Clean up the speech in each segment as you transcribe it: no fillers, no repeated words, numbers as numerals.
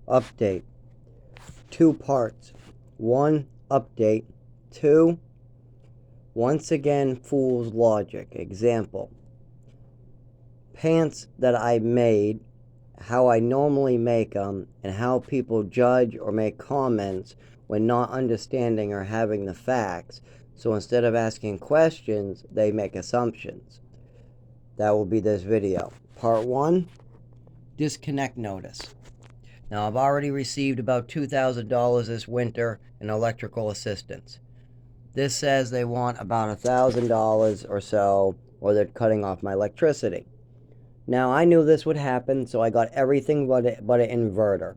Update. 2 parts. 1. Update. 2. Once again, fool's logic. Example. Pants that I made, how I normally make them, and how people judge or make comments when not understanding or having the facts. So instead of asking questions, they make assumptions. That will be this video. Part 1, disconnect notice. Now, I've already received about $2,000 this winter in electrical assistance. This says they want about $1,000 or so, or they're cutting off my electricity. Now, I knew this would happen, so I got everything but an inverter.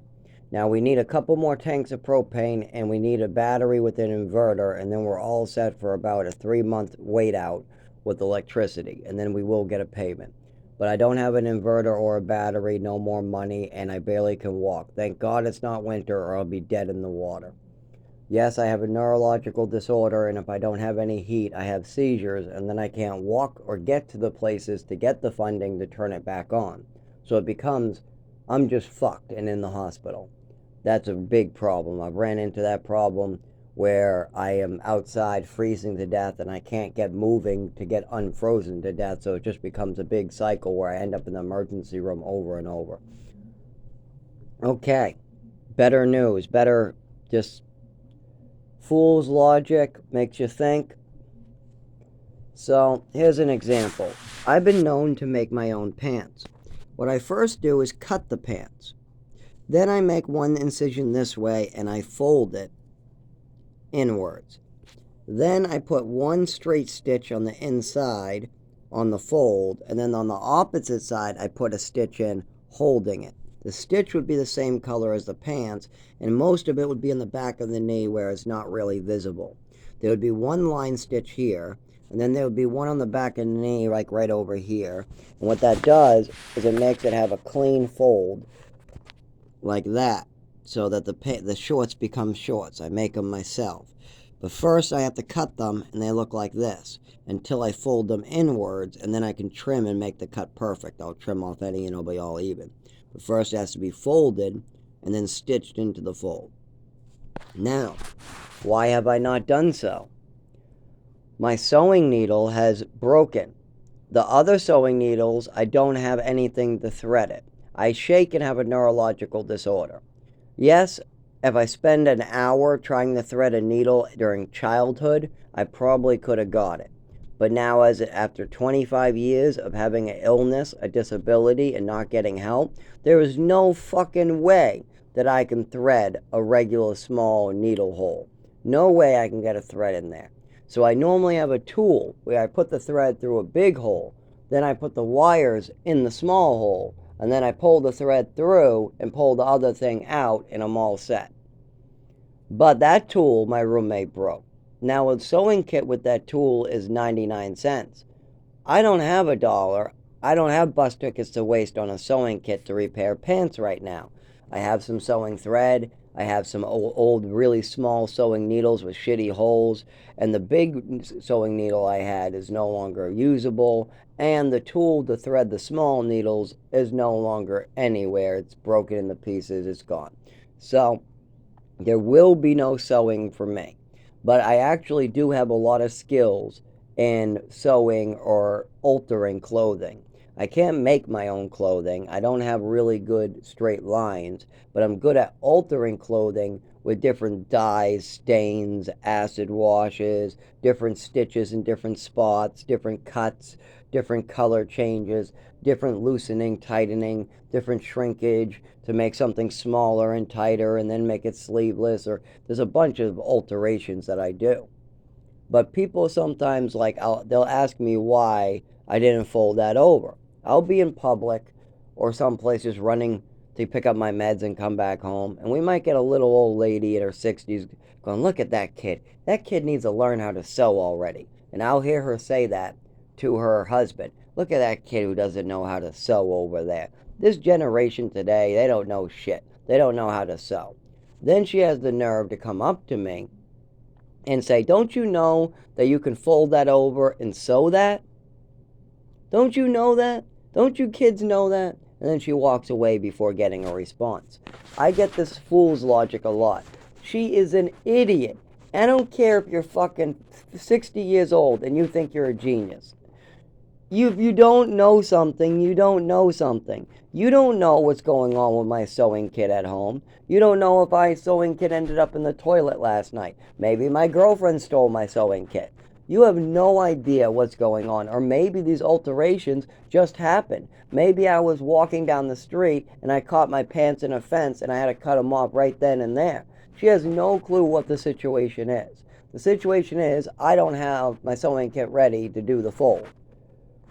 Now, we need a couple more tanks of propane, and we need a battery with an inverter, and then we're all set for about a 3-month wait out with electricity, and then we will get a payment. But I don't have an inverter or a battery, no more money, and I barely can walk. Thank God it's not winter, or I'll be dead in the water. Yes, I have a neurological disorder, and if I don't have any heat, I have seizures, and then I can't walk or get to the places to get the funding to turn it back on. So it becomes, I'm just fucked and in the hospital. That's a big problem. I've ran into that problem where I am outside freezing to death and I can't get moving to get unfrozen to death, so it just becomes a big cycle where I end up in the emergency room over and over. Okay, better news, better just fool's logic makes you think. So here's an example. I've been known to make my own pants. What I first do is cut the pants. Then I make one incision this way and I fold it inwards. Then I put one straight stitch on the inside on the fold, and then on the opposite side I put a stitch in holding it. The stitch would be the same color as the pants, and most of it would be in the back of the knee where it's not really visible. There would be one line stitch here, and then there would be one on the back of the knee, like right over here. And what that does is it makes it have a clean fold, like that, so that the shorts become shorts. I make them myself. But first I have to cut them, and they look like this, until I fold them inwards, and then I can trim and make the cut perfect. I'll trim off any and it'll be all even. But first it has to be folded and then stitched into the fold. Now, why have I not done so? My sewing needle has broken. The other sewing needles, I don't have anything to thread it. I shake and have a neurological disorder. Yes, if I spend an hour trying to thread a needle during childhood, I probably could have got it. But now, after 25 years of having an illness, a disability, and not getting help, there is no fucking way that I can thread a regular small needle hole. No way I can get a thread in there. So I normally have a tool where I put the thread through a big hole, then I put the wires in the small hole, and then I pull the thread through and pull the other thing out, and I'm all set. But that tool my roommate broke. Now a sewing kit with that tool is 99 cents. I don't have $1. I don't have bus tickets to waste on a sewing kit to repair pants right now. I have some sewing thread. I have some old really small sewing needles with shitty holes, and the big sewing needle I had is no longer usable, and the tool to thread the small needles is no longer anywhere. It's broken into pieces. It's gone. So there will be no sewing for me. But I actually do have a lot of skills in sewing or altering clothing. I can't make my own clothing. I don't have really good straight lines, but I'm good at altering clothing with different dyes, stains, acid washes, different stitches in different spots, different cuts, different color changes, different loosening, tightening, different shrinkage to make something smaller and tighter and then make it sleeveless, or there's a bunch of alterations that I do. But people sometimes, they'll ask me why I didn't fold that over. I'll be in public or someplace just running to pick up my meds and come back home, and we might get a little old lady in her 60s going, "Look at that kid. That kid needs to learn how to sew already." And I'll hear her say that to her husband. "Look at that kid who doesn't know how to sew over there. This generation today, they don't know shit. They don't know how to sew." Then she has the nerve to come up to me and say, "Don't you know that you can fold that over and sew that? Don't you know that? Don't you kids know that?" And then she walks away before getting a response. I get this fool's logic a lot. She is an idiot. I don't care if you're fucking 60 years old and you think you're a genius. You don't know something, you don't know something. You don't know what's going on with my sewing kit at home. You don't know if my sewing kit ended up in the toilet last night. Maybe my girlfriend stole my sewing kit. You have no idea what's going on. Or maybe these alterations just happened. Maybe I was walking down the street and I caught my pants in a fence and I had to cut them off right then and there. She has no clue what the situation is. The situation is I don't have my sewing kit ready to do the fold.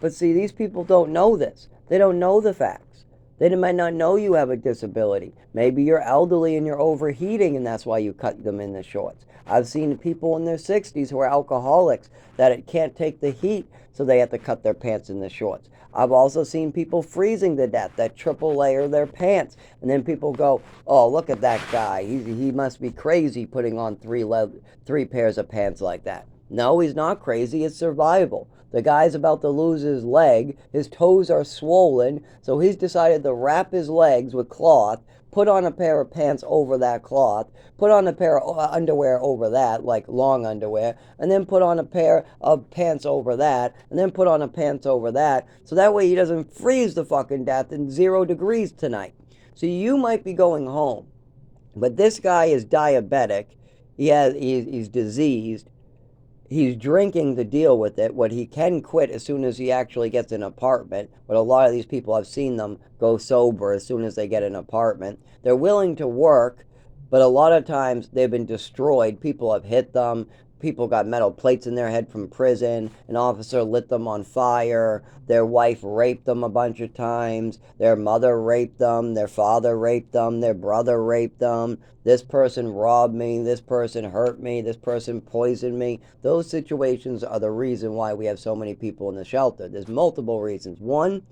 But see, these people don't know this. They don't know the facts. They might not know you have a disability. Maybe you're elderly and you're overheating and that's why you cut them in the shorts. I've seen people in their 60s who are alcoholics that can't take the heat, so they have to cut their pants in the shorts. I've also seen people freezing to death that triple layer their pants. And then people go, oh, look at that guy. He must be crazy putting on three pairs of pants like that. No, he's not crazy. It's survival. The guy's about to lose his leg. His toes are swollen, so he's decided to wrap his legs with cloth, put on a pair of pants over that cloth, put on a pair of underwear over that, like long underwear, and then put on a pair of pants over that, and then put on a pants over that, so that way he doesn't freeze the fucking death in 0 degrees tonight. So you might be going home, but this guy is diabetic. He's diseased. He's drinking to deal with it. What he can quit as soon as he actually gets an apartment. But a lot of these people, I've seen them go sober as soon as they get an apartment. They're willing to work, but a lot of times they've been destroyed. People have hit them. People got metal plates in their head from prison. An officer lit them on fire. Their wife raped them a bunch of times. Their mother raped them. Their father raped them. Their brother raped them. This person robbed me. This person hurt me. This person poisoned me. Those situations are the reason why we have so many people in the shelter. There's multiple reasons. One,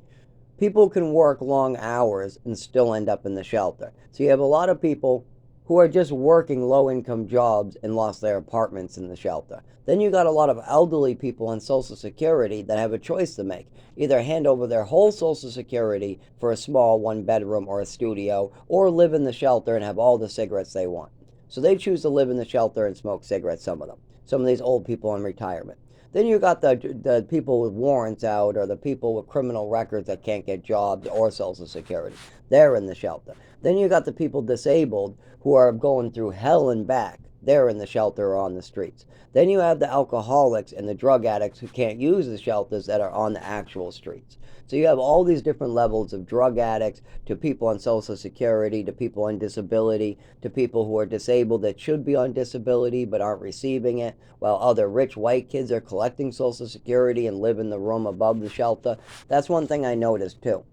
people can work long hours and still end up in the shelter. So you have a lot of people who are just working low-income jobs and lost their apartments in the shelter. Then you got a lot of elderly people on Social Security that have a choice to make. Either hand over their whole Social Security for a small one-bedroom or a studio, or live in the shelter and have all the cigarettes they want. So they choose to live in the shelter and smoke cigarettes, some of them. Some of these old people in retirement. Then you got the people with warrants out, or the people with criminal records that can't get jobs or Social Security. They're in the shelter. Then you got the people disabled who are going through hell and back. They're in the shelter or on the streets. Then you have the alcoholics and the drug addicts who can't use the shelters that are on the actual streets. So you have all these different levels of drug addicts, to people on Social Security, to people on disability, to people who are disabled that should be on disability but aren't receiving it, while other rich white kids are collecting Social Security and live in the room above the shelter. That's one thing I noticed too.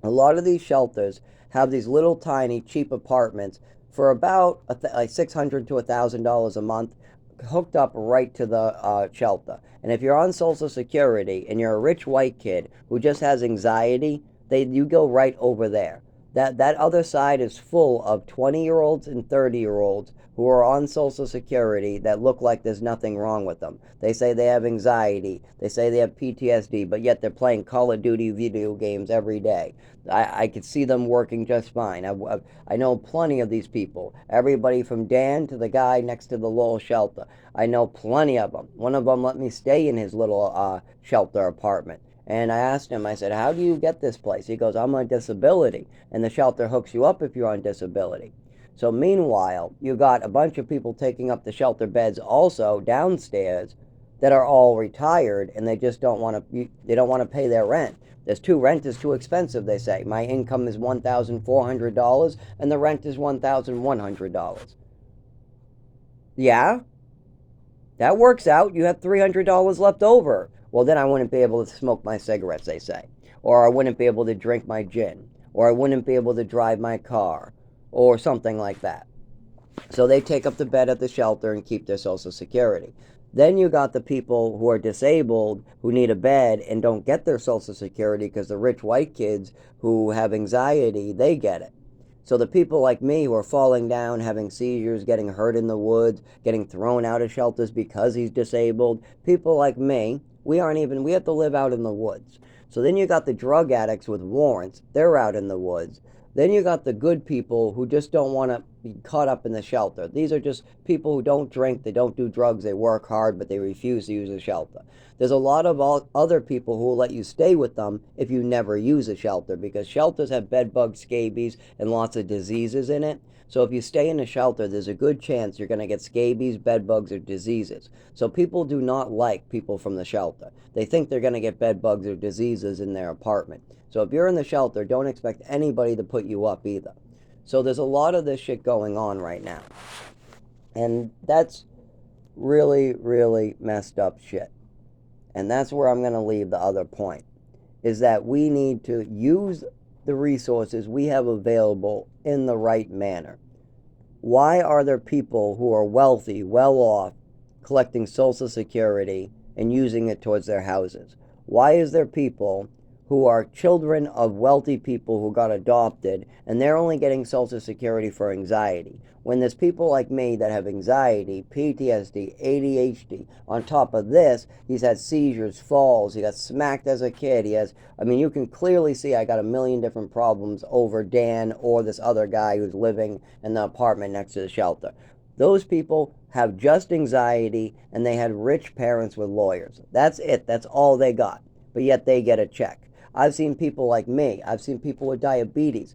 A lot of these shelters have these little tiny cheap apartments for about like $600 to $1,000 a month, hooked up right to the shelter. And if you're on Social Security and you're a rich white kid who just has anxiety, you go right over there. That other side is full of 20-year-olds and 30-year-olds who are on Social Security that look like there's nothing wrong with them. They say they have anxiety. They say they have PTSD, but yet they're playing Call of Duty video games every day. I could see them working just fine. I know plenty of these people. Everybody from Dan to the guy next to the little shelter. I know plenty of them. One of them let me stay in his little shelter apartment. And I asked him, I said, how do you get this place? He goes, I'm on disability. And the shelter hooks you up if you're on disability. So meanwhile, you got a bunch of people taking up the shelter beds also downstairs that are all retired, and they just don't want to pay their rent. Rent is too expensive, they say. My income is $1,400 and the rent is $1,100. Yeah, that works out. You have $300 left over. Well, then I wouldn't be able to smoke my cigarettes, they say. Or I wouldn't be able to drink my gin. Or I wouldn't be able to drive my car. Or something like that. So they take up the bed at the shelter and keep their Social Security. Then you got the people who are disabled, who need a bed and don't get their Social Security because the rich white kids who have anxiety, they get it. So the people like me who are falling down, having seizures, getting hurt in the woods, getting thrown out of shelters because he's disabled, people like me, we have to live out in the woods. So then you got the drug addicts with warrants. They're out in the woods. Then you got the good people who just don't want to be caught up in the shelter. These are just people who don't drink, they don't do drugs, they work hard, but they refuse to use a shelter. There's a lot of other people who will let you stay with them if you never use a shelter, because shelters have bed bugs, scabies, and lots of diseases in it. So if you stay in a shelter, there's a good chance you're going to get scabies, bed bugs, or diseases. So people do not like people from the shelter. They think they're going to get bed bugs or diseases in their apartment. So if you're in the shelter, don't expect anybody to put you up either. So there's a lot of this shit going on right now. And that's really, really messed up shit. And that's where I'm going to leave the other point, is that we need to use the resources we have available in the right manner. Why are there people who are wealthy, well off, collecting Social Security and using it towards their houses? Why is there people who are children of wealthy people who got adopted and they're only getting Social Security for anxiety? When there's people like me that have anxiety, PTSD, ADHD, on top of this, he's had seizures, falls, he got smacked as a kid, you can clearly see I got a million different problems over Dan or this other guy who's living in the apartment next to the shelter. Those people have just anxiety and they had rich parents with lawyers. That's it, that's all they got. But yet they get a check. I've seen people like me. I've seen people with diabetes.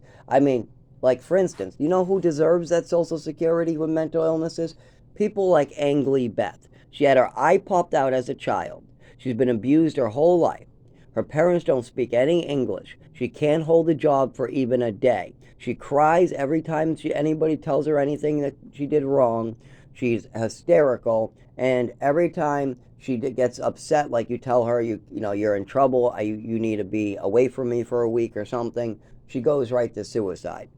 Like for instance, you know who deserves that Social Security with mental illnesses? People like Angly Beth. She had her eye popped out as a child. She's been abused her whole life. Her parents don't speak any English. She can't hold a job for even a day. She cries every time anybody tells her anything that she did wrong. She's hysterical, and every time she gets upset, like you tell her you're in trouble, you need to be away from me for a week or something, she goes right to suicide.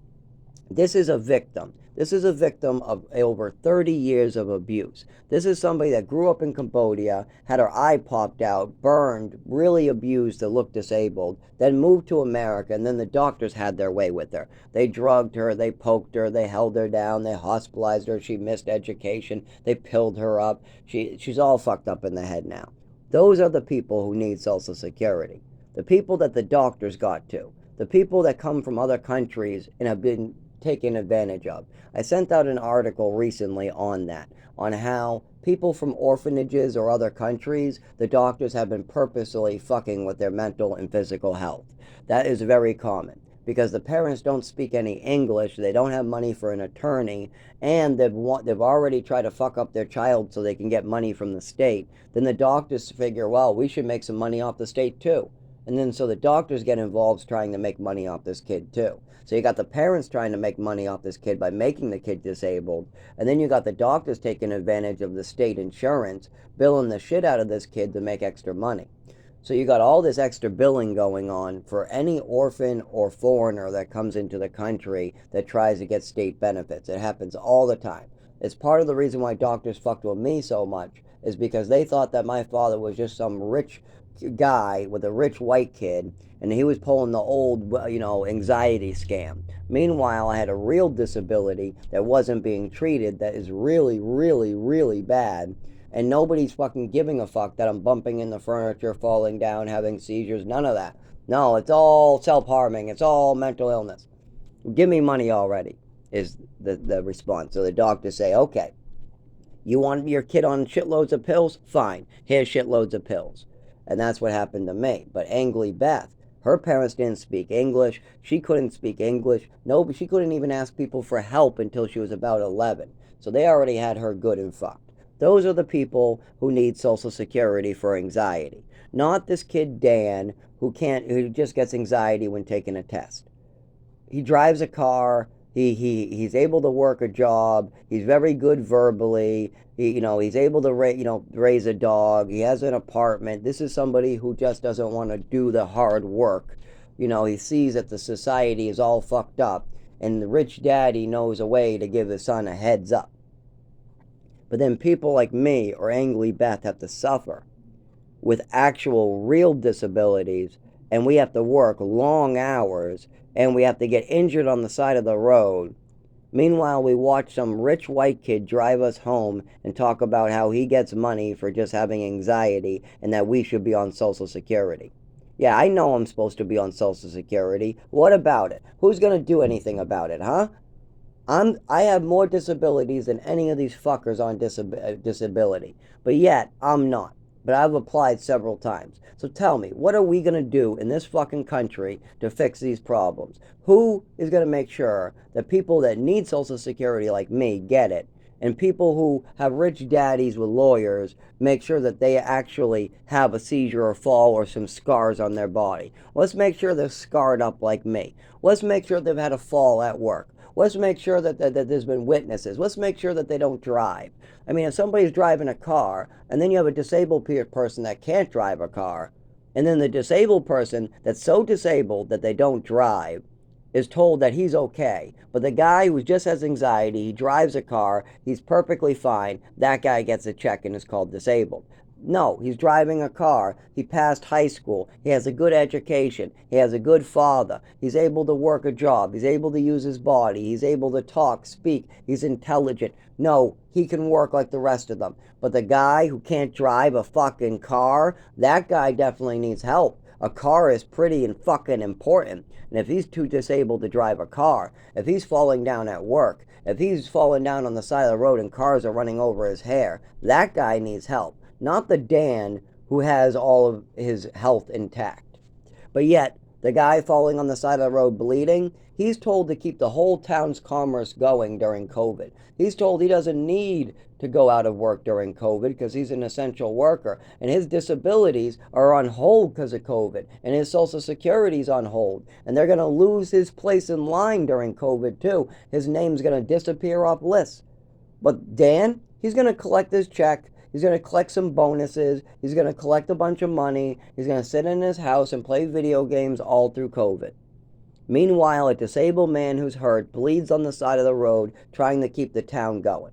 This is a victim. This is a victim of over 30 years of abuse. This is somebody that grew up in Cambodia, had her eye popped out, burned, really abused to look disabled, then moved to America, and then the doctors had their way with her. They drugged her, they poked her, they held her down, they hospitalized her, she missed education, they pilled her up. She's all fucked up in the head now. Those are the people who need Social Security. The people that the doctors got to. The people that come from other countries and have been taken advantage of. I sent out an article recently on that, on how people from orphanages or other countries, the doctors have been purposely fucking with their mental and physical health. That is very common because the parents don't speak any English, they don't have money for an attorney, and they've already tried to fuck up their child so they can get money from the state. Then the doctors figure, well, we should make some money off the state too. And then so the doctors get involved trying to make money off this kid too. So you got the parents trying to make money off this kid by making the kid disabled. And then you got the doctors taking advantage of the state insurance, billing the shit out of this kid to make extra money. So you got all this extra billing going on for any orphan or foreigner that comes into the country that tries to get state benefits. It happens all the time. It's part of the reason why doctors fucked with me so much, is because they thought that my father was just some rich guy with a rich white kid, and he was pulling the old, anxiety scam. Meanwhile, I had a real disability that wasn't being treated that is really, really, really bad, and nobody's fucking giving a fuck that I'm bumping into furniture, falling down, having seizures, none of that. No, it's all self-harming, it's all mental illness. Give me money already, is the response. So the doctors say, okay, you want your kid on shitloads of pills? Fine, here's shitloads of pills. And that's what happened to me. But Angly Beth, her parents didn't speak English. She couldn't speak English. No, she couldn't even ask people for help until she was about 11. So they already had her good and fucked. Those are the people who need Social Security for anxiety. Not this kid Dan who just gets anxiety when taking a test. He drives a car. He's able to work a job. He's very good verbally. He's able to raise a dog. He has an apartment. This is somebody who just doesn't want to do the hard work. He sees that the society is all fucked up, and the rich daddy knows a way to give his son a heads up. But then people like me or Angly Beth have to suffer with actual real disabilities, and we have to work long hours, and we have to get injured on the side of the road. Meanwhile, we watch some rich white kid drive us home and talk about how he gets money for just having anxiety and that we should be on Social Security. Yeah, I know I'm supposed to be on Social Security. What about it? Who's gonna do anything about it, huh? I have more disabilities than any of these fuckers on disability, but yet I'm not. But I've applied several times. So tell me, what are we gonna do in this fucking country to fix these problems? Who is gonna make sure that people that need Social Security like me get it, and people who have rich daddies with lawyers make sure that they actually have a seizure or fall or some scars on their body? Let's make sure they're scarred up like me. Let's make sure they've had a fall at work. Let's make sure that there's been witnesses. Let's make sure that they don't drive. I mean, if somebody's driving a car and then you have a disabled person that can't drive a car, and then the disabled person that's so disabled that they don't drive is told that he's okay, but the guy who just has anxiety, he drives a car, he's perfectly fine, that guy gets a check and is called disabled. No, he's driving a car. He passed high school. He has a good education. He has a good father. He's able to work a job. He's able to use his body. He's able to talk, speak. He's intelligent. No, he can work like the rest of them. But the guy who can't drive a fucking car, that guy definitely needs help. A car is pretty and fucking important. And if he's too disabled to drive a car, if he's falling down at work, if he's falling down on the side of the road and cars are running over his hair, that guy needs help. Not the Dan who has all of his health intact. But yet, the guy falling on the side of the road bleeding, he's told to keep the whole town's commerce going during COVID. He's told he doesn't need to go out of work during COVID because he's an essential worker. And his disabilities are on hold because of COVID. And his Social Security's on hold. And they're going to lose his place in line during COVID too. His name's going to disappear off lists. But Dan, he's going to collect his check. He's going to collect some bonuses. He's going to collect a bunch of money. He's going to sit in his house and play video games all through COVID. Meanwhile, a disabled man who's hurt bleeds on the side of the road trying to keep the town going.